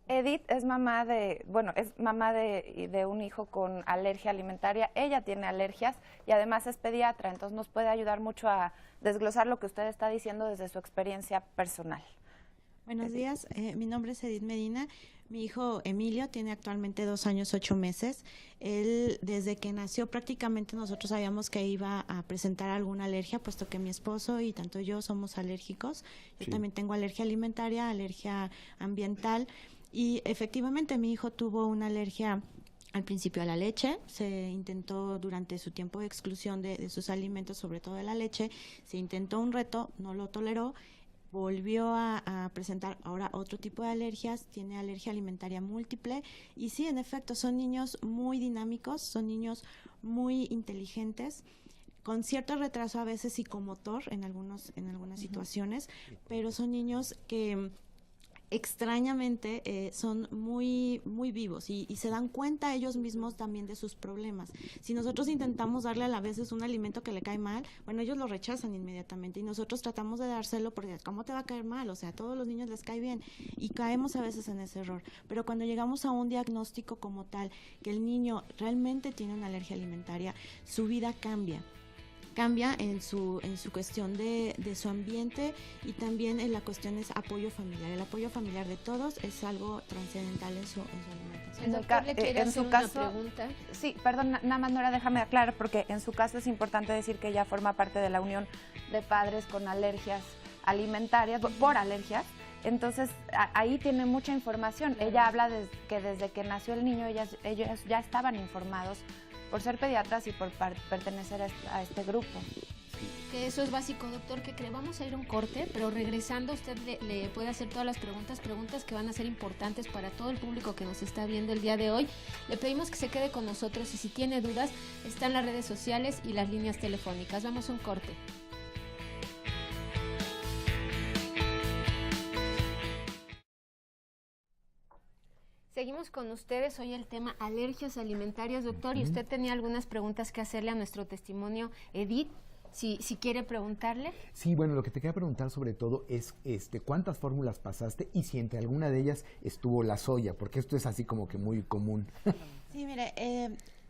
Edith es mamá de un hijo con alergia alimentaria. Ella tiene alergias y además es pediatra, entonces nos puede ayudar mucho a desglosar lo que usted está diciendo desde su experiencia personal. Buenos días, mi nombre es Edith Medina. Mi hijo Emilio tiene actualmente 2 años, 8 meses. Él, desde que nació, prácticamente nosotros sabíamos que iba a presentar alguna alergia, puesto que mi esposo y tanto yo somos alérgicos. Yo también tengo alergia alimentaria, alergia ambiental. Y efectivamente mi hijo tuvo una alergia al principio a la leche. Se intentó durante su tiempo de exclusión de sus alimentos, sobre todo de la leche, se intentó un reto, no lo toleró. Volvió a presentar ahora otro tipo de alergias, tiene alergia alimentaria múltiple y sí, en efecto, son niños muy dinámicos, son niños muy inteligentes, con cierto retraso a veces psicomotor en algunas situaciones, pero son niños que extrañamente son muy muy vivos y se dan cuenta ellos mismos también de sus problemas. Si nosotros intentamos darle a la veces un alimento que le cae mal, bueno, ellos lo rechazan inmediatamente y nosotros tratamos de dárselo porque ¿cómo te va a caer mal? O sea, a todos los niños les cae bien y caemos a veces en ese error. Pero cuando llegamos a un diagnóstico como tal, que el niño realmente tiene una alergia alimentaria, su vida cambia en su cuestión de su ambiente y también en la cuestión es apoyo familiar. El apoyo familiar de todos es algo trascendental en su alimentación. El doctor le quiere hacer una pregunta. Sí, perdón, nada más, Nora, déjame aclarar, porque en su caso es importante decir que ella forma parte de la unión de padres con alergias alimentarias, por alergias. Entonces, ahí tiene mucha información. Ella habla de que desde que nació el niño, ellos ya estaban informados por ser pediatras y por pertenecer a este grupo. Que eso es básico, doctor, que cree. Vamos a ir a un corte, pero regresando usted le puede hacer todas las preguntas que van a ser importantes para todo el público que nos está viendo el día de hoy. Le pedimos que se quede con nosotros y si tiene dudas, están las redes sociales y las líneas telefónicas. Vamos a un corte. Seguimos con ustedes, hoy el tema alergias alimentarias, doctor, y usted tenía algunas preguntas que hacerle a nuestro testimonio, Edith, si quiere preguntarle. Sí, bueno, lo que te quería preguntar sobre todo es cuántas fórmulas pasaste y si entre alguna de ellas estuvo la soya, porque esto es así como que muy común. Sí, mire,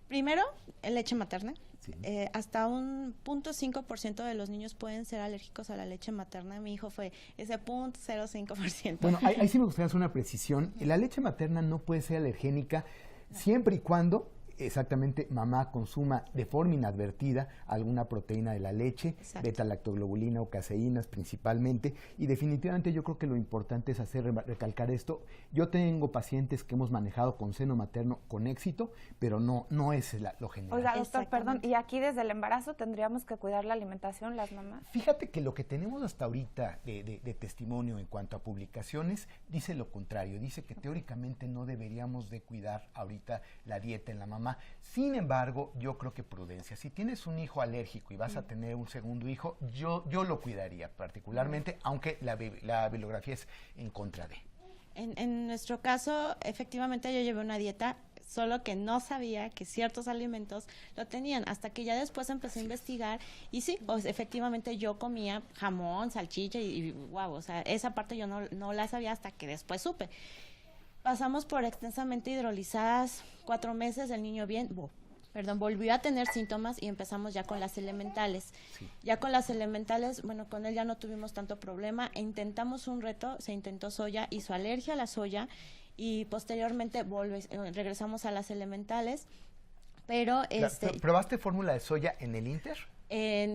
primero, leche materna. Sí. Hasta un 0.5% de los niños pueden ser alérgicos a la leche materna. Mi hijo fue ese 0.05%. Bueno, ahí sí me gustaría hacer una precisión. La leche materna no puede ser alergénica siempre y cuando exactamente mamá consuma de forma inadvertida alguna proteína de la leche, beta-lactoglobulina o caseínas principalmente, y definitivamente yo creo que lo importante es recalcar esto. Yo tengo pacientes que hemos manejado con seno materno con éxito, pero no es lo general. Oiga, doctor, perdón, ¿y aquí desde el embarazo tendríamos que cuidar la alimentación las mamás? Fíjate que lo que tenemos hasta ahorita de testimonio en cuanto a publicaciones dice lo contrario, dice que teóricamente no deberíamos de cuidar ahorita la dieta en la mamá. Sin embargo, yo creo que prudencia. Si tienes un hijo alérgico y vas a tener un segundo hijo, yo lo cuidaría particularmente, aunque la bibliografía es en contra de. En nuestro caso, efectivamente yo llevé una dieta, solo que no sabía que ciertos alimentos lo tenían, hasta que ya después empecé a investigar y sí, pues, efectivamente yo comía jamón, salchicha y wow, o sea, esa parte yo no la sabía hasta que después supe. Pasamos por extensamente hidrolizadas 4 meses, el niño volvió a tener síntomas y empezamos ya con las elementales. Sí. Ya con las elementales, bueno, con él ya no tuvimos tanto problema. Intentamos un reto, se intentó soya, hizo alergia a la soya y posteriormente regresamos a las elementales. Pero ¿probaste fórmula de soya en el Inter?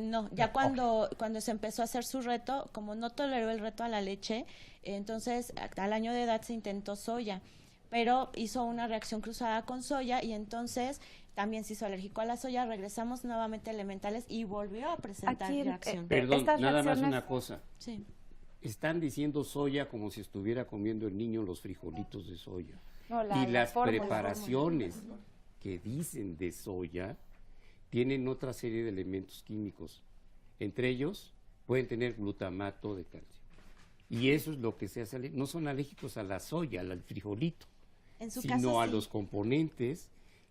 No, ya cuando se empezó a hacer su reto, como no toleró el reto a la leche, entonces al año de edad se intentó soya, pero hizo una reacción cruzada con soya y entonces también se hizo alérgico a la soya, regresamos nuevamente a elementales y volvió a presentar reacción. Perdón, nada más una cosa. Sí. Están diciendo soya como si estuviera comiendo el niño los frijolitos de soya. No, y las preparaciones que dicen de soya tienen otra serie de elementos químicos. Entre ellos pueden tener glutamato de calcio. Y eso es lo que se hace. No son alérgicos a la soya, al frijolito, sino a los componentes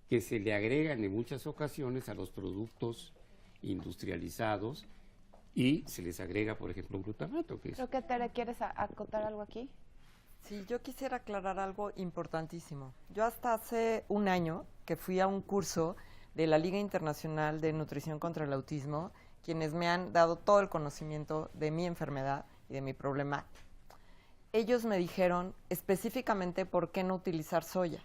que se le agregan en muchas ocasiones a los productos industrializados y se les agrega, por ejemplo, glutamato. Creo que Tere, ¿quieres acotar algo aquí? Sí, yo quisiera aclarar algo importantísimo. Yo hasta hace un año que fui a un curso de la Liga Internacional de Nutrición contra el Autismo, quienes me han dado todo el conocimiento de mi enfermedad y de mi problema. Ellos me dijeron específicamente por qué no utilizar soya.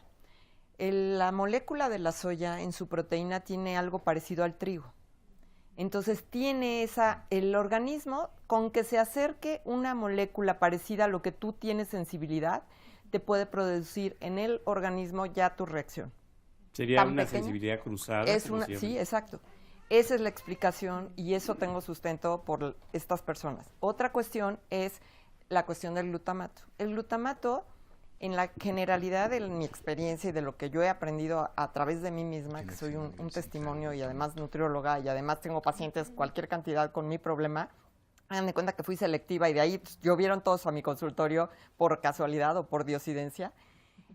La molécula de la soya en su proteína tiene algo parecido al trigo. Entonces tiene el organismo, con que se acerque una molécula parecida a lo que tú tienes sensibilidad, te puede producir en el organismo ya tu reacción. Sería ¿Tan una pequeña? sensibilidad cruzada. Sí, exacto. Esa es la explicación y eso tengo sustento por estas personas. Otra cuestión es la cuestión del glutamato. El glutamato, en la generalidad de mi experiencia y de lo que yo he aprendido a través de mí misma, que soy un testimonio y además nutrióloga y además tengo pacientes cualquier cantidad con mi problema, hagan de cuenta que fui selectiva y de ahí llovieron todos a mi consultorio por casualidad o por diosidencia.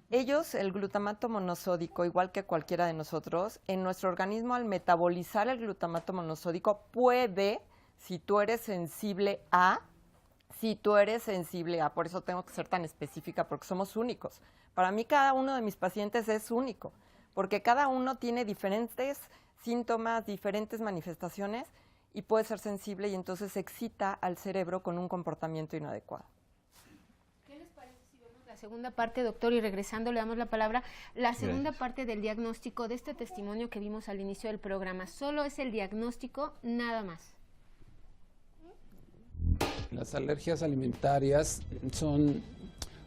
Ellos, el glutamato monosódico, igual que cualquiera de nosotros, en nuestro organismo al metabolizar el glutamato monosódico puede, si tú eres sensible a, por eso tengo que ser tan específica, porque somos únicos. Para mí cada uno de mis pacientes es único, porque cada uno tiene diferentes síntomas, diferentes manifestaciones y puede ser sensible y entonces excita al cerebro con un comportamiento inadecuado. ¿Qué les parece si vemos la segunda parte, doctor? Y regresando le damos la palabra. La segunda parte del diagnóstico de este testimonio que vimos al inicio del programa, solo es el diagnóstico, nada más. Las alergias alimentarias son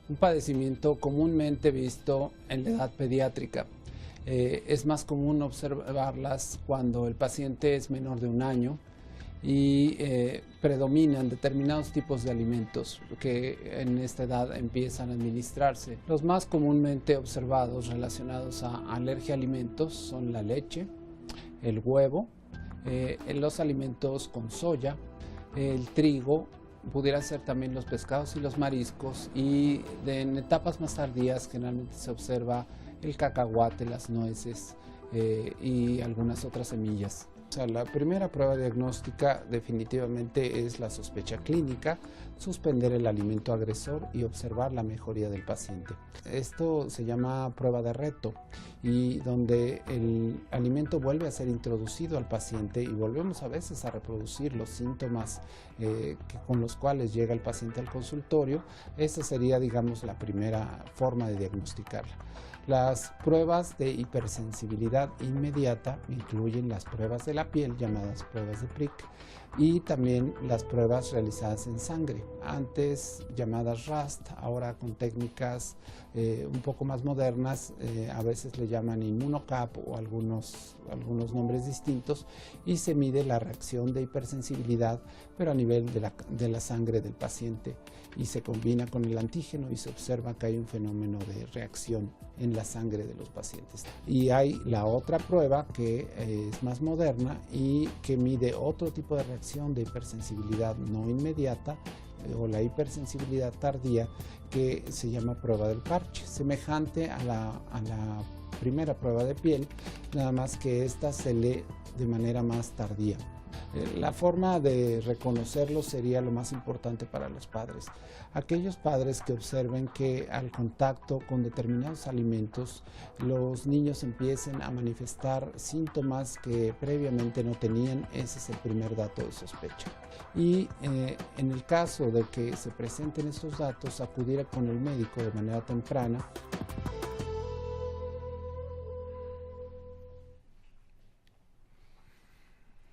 un padecimiento comúnmente visto en la edad pediátrica. Es más común observarlas cuando el paciente es menor de 1 año y predominan determinados tipos de alimentos que en esta edad empiezan a administrarse. Los más comúnmente observados relacionados a alergia a alimentos son la leche, el huevo, los alimentos con soya, el trigo, pudiera ser también los pescados y los mariscos, y en etapas más tardías generalmente se observa el cacahuate, las nueces y algunas otras semillas. O sea, la primera prueba diagnóstica definitivamente es la sospecha clínica, suspender el alimento agresor y observar la mejoría del paciente. Esto se llama prueba de reto, y donde el alimento vuelve a ser introducido al paciente y volvemos a veces a reproducir los síntomas con los cuales llega el paciente al consultorio. Esta sería, digamos, la primera forma de diagnosticarla. Las pruebas de hipersensibilidad inmediata incluyen las pruebas de la piel, llamadas pruebas de Prick, y también las pruebas realizadas en sangre, antes llamadas RAST, ahora con técnicas un poco más modernas, a veces le llaman ImmunoCAP o algunos nombres distintos, y se mide la reacción de hipersensibilidad, pero a nivel de la sangre del paciente, y se combina con el antígeno y se observa que hay un fenómeno de reacción en la sangre de los pacientes. Y hay la otra prueba que es más moderna y que mide otro tipo de reacción de hipersensibilidad no inmediata o la hipersensibilidad tardía, que se llama prueba del parche, semejante a la primera prueba de piel, nada más que esta se lee de manera más tardía. La forma de reconocerlo sería lo más importante para los padres. Aquellos padres que observen que al contacto con determinados alimentos los niños empiecen a manifestar síntomas que previamente no tenían, ese es el primer dato de sospecha. Y en el caso de que se presenten estos datos, acudir con el médico de manera temprana.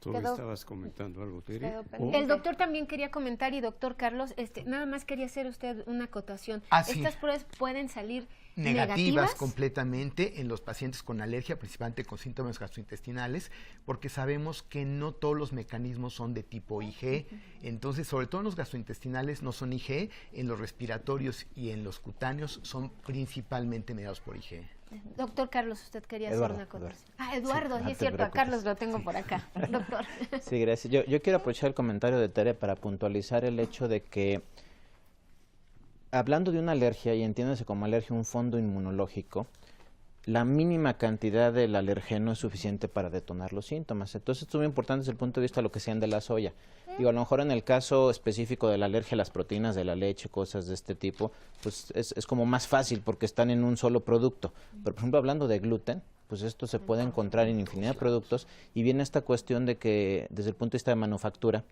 Tú estabas comentando algo, Tere. El doctor también quería comentar, y doctor Carlos, nada más quería hacer usted una acotación. Sí. Estas pruebas pueden salir negativas completamente en los pacientes con alergia, principalmente con síntomas gastrointestinales, porque sabemos que no todos los mecanismos son de tipo IgE. Entonces, sobre todo en los gastrointestinales no son IgE, en los respiratorios y en los cutáneos son principalmente mediados por IgE. Doctor Carlos, usted quería hacer una acotación. Eduardo, sí, es cierto, a Carlos lo tengo por acá. Doctor. Sí, gracias. Yo quiero aprovechar el comentario de Tere para puntualizar el hecho de que, hablando de una alergia, y entiéndase como alergia un fondo inmunológico, la mínima cantidad del alergeno es suficiente para detonar los síntomas. Entonces, esto es muy importante desde el punto de vista de lo que sean de la soya. Digo, a lo mejor en el caso específico de la alergia a las proteínas de la leche, cosas de este tipo, pues es como más fácil porque están en un solo producto. Pero, por ejemplo, hablando de gluten, pues esto se puede encontrar en infinidad de productos y viene esta cuestión de que desde el punto de vista de manufactura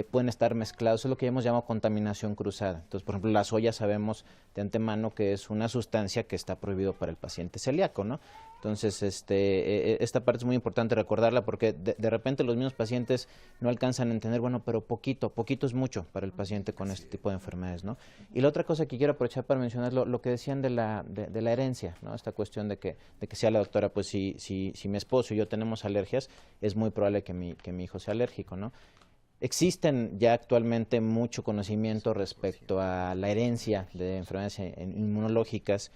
pueden estar mezclados, eso es lo que hemos llamado contaminación cruzada. Entonces, por ejemplo, la soya sabemos de antemano que es una sustancia que está prohibido para el paciente celíaco, ¿no? Entonces, esta parte es muy importante recordarla porque de repente los mismos pacientes no alcanzan a entender, bueno, pero poquito es mucho para el paciente con este tipo de enfermedades, ¿no? Y la otra cosa que quiero aprovechar para mencionar lo que decían de la herencia, ¿no? Esta cuestión de que sea la doctora, pues si mi esposo y yo tenemos alergias, es muy probable que mi hijo sea alérgico, ¿no? Existen ya actualmente mucho conocimiento respecto a la herencia de enfermedades inmunológicas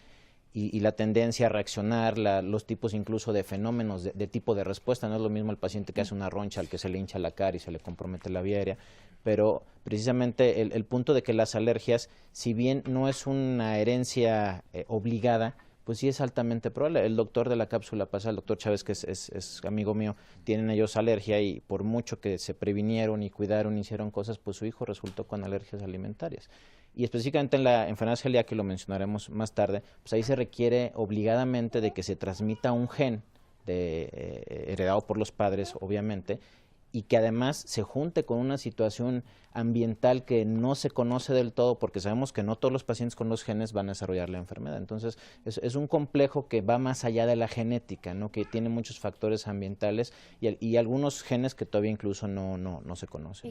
y la tendencia a reaccionar, los tipos incluso de fenómenos de tipo de respuesta. No es lo mismo el paciente que hace una roncha al que se le hincha la cara y se le compromete la vía aérea, pero precisamente el punto de que las alergias, si bien no es una herencia obligada, pues sí es altamente probable. El doctor de la cápsula pasada, el doctor Chávez, que es amigo mío, tienen ellos alergia y por mucho que se previnieron y cuidaron, hicieron cosas, pues su hijo resultó con alergias alimentarias. Y específicamente en la enfermedad celíaca, que lo mencionaremos más tarde, pues ahí se requiere obligadamente de que se transmita un gen heredado por los padres, obviamente, y que además se junte con una situación ambiental que no se conoce del todo, porque sabemos que no todos los pacientes con los genes van a desarrollar la enfermedad. Entonces, es un complejo que va más allá de la genética, ¿no? Que tiene muchos factores ambientales y algunos genes que todavía incluso no se conocen.